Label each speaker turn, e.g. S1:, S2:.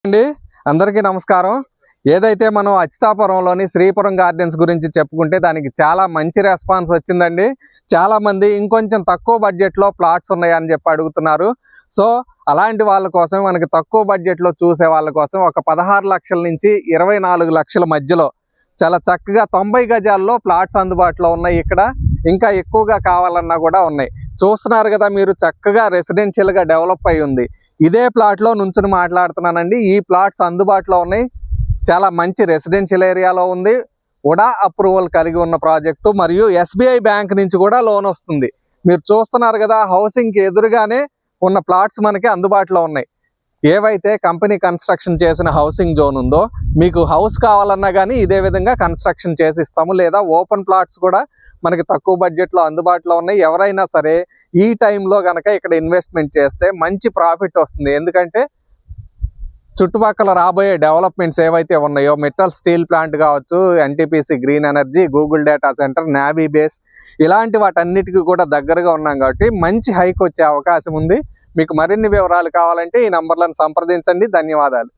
S1: అండి అందరికీ నమస్కారం. ఏదైతే మనం అచ్యుతాపురంలోని శ్రీపురం గార్డెన్స్ గురించి చెప్పుకుంటే దానికి చాలా మంచి రెస్పాన్స్ వచ్చిందండి. చాలా మంది ఇంకొంచెం తక్కువ బడ్జెట్లో ప్లాట్స్ ఉన్నాయని చెప్పి అడుగుతున్నారు. సో అలాంటి వాళ్ళ కోసం, మనకి తక్కువ బడ్జెట్లో చూసే వాళ్ళ కోసం ఒక 16 లక్షల నుంచి 24 లక్షల మధ్యలో చాలా చక్కగా 90 గజాల్లో ప్లాట్స్ అందుబాటులో ఉన్నాయి. ఇక్కడ ఇంకా ఎక్కువగా కావాలన్నా కూడా ఉన్నాయి. చూస్తున్నారు కదా మీరు, చక్కగా రెసిడెన్షియల్గా డెవలప్ అయి ఉంది. ఇదే ప్లాట్లో నుంచుని మాట్లాడుతున్నానండి. ఈ ప్లాట్స్ అందుబాటులో ఉన్నాయి. చాలా మంచి రెసిడెన్షియల్ ఏరియాలో ఉంది. ఉడా అప్రూవల్ కలిగి ఉన్న ప్రాజెక్టు, మరియు SBI బ్యాంక్ నుంచి కూడా లోన్ వస్తుంది. మీరు చూస్తున్నారు కదా, హౌసింగ్కి ఎదురుగానే ఉన్న ప్లాట్స్ మనకి అందుబాటులో ఉన్నాయి. ఏవైతే కంపెనీ కన్స్ట్రక్షన్ చేసిన హౌసింగ్ జోన్ ఉందో, మీకు హౌస్ కావాలన్నా కానీ ఇదే విధంగా కన్స్ట్రక్షన్ చేసి ఇస్తాము. లేదా ఓపెన్ ప్లాట్స్ కూడా మనకి తక్కువ బడ్జెట్లో అందుబాటులో ఉన్నాయి. ఎవరైనా సరే ఈ టైంలో కనుక ఇక్కడ ఇన్వెస్ట్మెంట్ చేస్తే మంచి ప్రాఫిట్ వస్తుంది. ఎందుకంటే చుట్టుపక్కల రాబోయే డెవలప్మెంట్స్ ఏవైతే ఉన్నాయో, మెటల్ స్టీల్ ప్లాంట్ కావచ్చు, NTPC green energy, Google data centre, navy base, ఇలాంటి వాటన్నిటికీ కూడా దగ్గరగా ఉన్నాం కాబట్టి మంచి హైక్ వచ్చే అవకాశం ఉంది. మీకు మరిన్ని వివరాలు కావాలంటే ఈ నంబర్లను సంప్రదించండి. ధన్యవాదాలు.